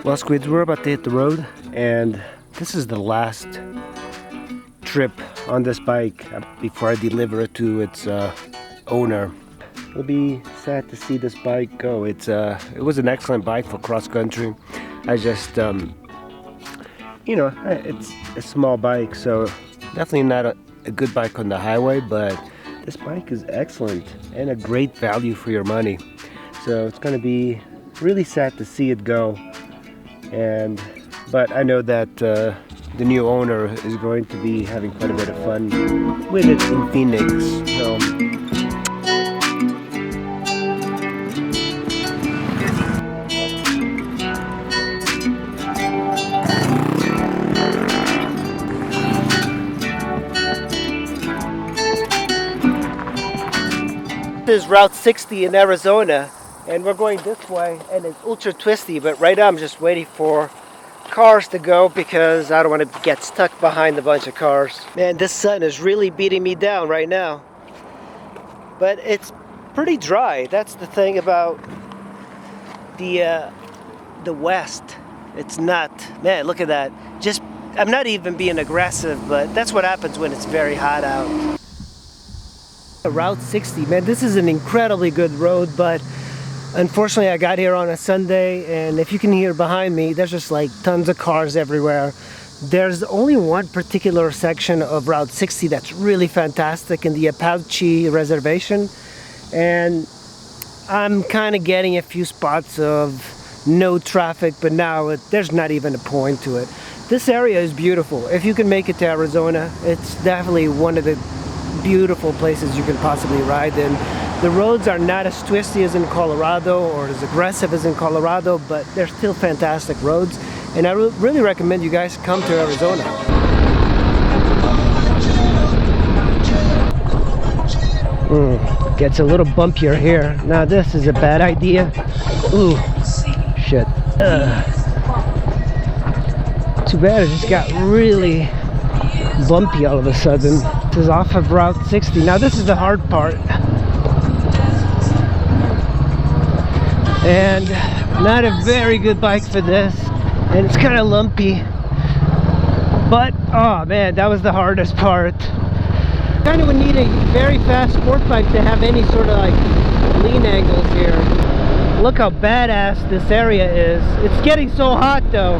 Well, Squids, we're about to hit the road, and this is the last trip on this bike before I deliver it to its owner. It'll be sad to see this bike go. It was an excellent bike for cross country. I just, you know, it's a small bike, so definitely not a good bike on the highway, but this bike is excellent and a great value for your money. So it's going to be really sad to see it go. But I know that the new owner is going to be having quite a bit of fun with it in Phoenix. So this is Route 60 in Arizona, and we're going this way, and it's ultra twisty, but right now I'm just waiting for cars to go because I don't want to get stuck behind a bunch of cars. Man, this sun is really beating me down right now, but it's pretty dry. That's the thing about the West. It's not, man, look at that. Just, I'm not even being aggressive, but that's what happens when it's very hot out. Route 60, man, this is an incredibly good road, but unfortunately I got here on a Sunday, and if you can hear behind me, there's just like tons of cars everywhere. There's only one particular section of Route 60 that's really fantastic in the Apache Reservation, and I'm kind of getting a few spots of no traffic, but now there's not even a point to it. This area is beautiful. If you can make it to Arizona, it's definitely one of the beautiful places you can possibly ride in. The roads are not as twisty as in Colorado or as aggressive as in Colorado, but they're still fantastic roads, and I really recommend you guys come to Arizona. Gets a little bumpier here. Now this is a bad idea. Ooh, shit. Too bad it just got really bumpy all of a sudden. This is off of Route 60. Now this is the hard part. And not a very good bike for this. And it's kind of lumpy. But, oh man, that was the hardest part. Kind of would need a very fast sport bike to have any sort of like lean angles here. Look how badass this area is. It's getting so hot though.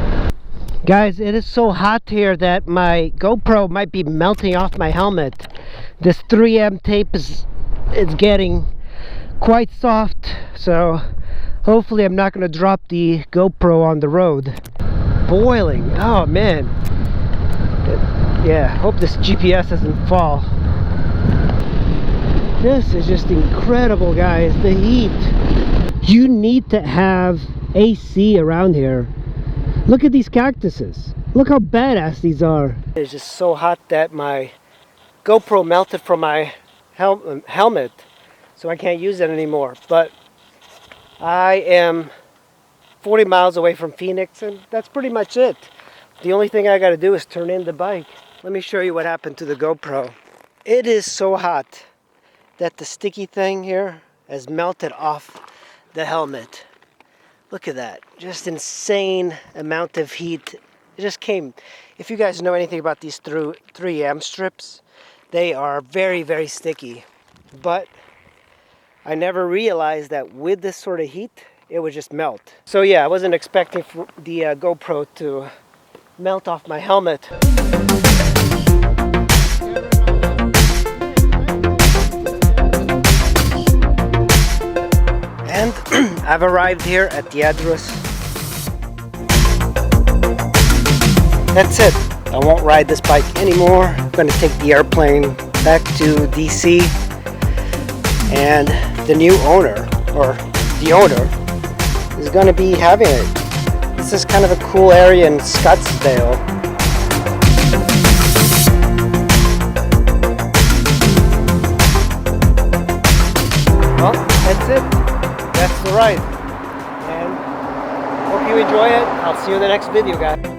Guys, it is so hot here that my GoPro might be melting off my helmet. This 3M tape is getting quite soft, so hopefully I'm not going to drop the GoPro on the road. Boiling, oh man. Yeah, hope this GPS doesn't fall. This is just incredible, guys. The heat. You need to have AC around here. Look at these cactuses. Look how badass these are. It's just so hot that my GoPro melted from my helmet, so I can't use it anymore. But I am 40 miles away from Phoenix, and that's pretty much it. The only thing I gotta do is turn in the bike. Let me show you what happened to the GoPro. It is so hot that the sticky thing here has melted off the helmet. Look at that, just insane amount of heat. It just came. If you guys know anything about these 3M strips, they are very, very sticky. But I never realized that with this sort of heat, it would just melt. So yeah, I wasn't expecting for the GoPro to melt off my helmet. And I've arrived here at the address. That's it. I won't ride this bike anymore. I'm going to take the airplane back to DC. And the new owner, or the owner, is going to be having it. This is kind of a cool area in Scottsdale. Well, that's it. That's the ride. And Hope you enjoy it. I'll see you in the next video, guys.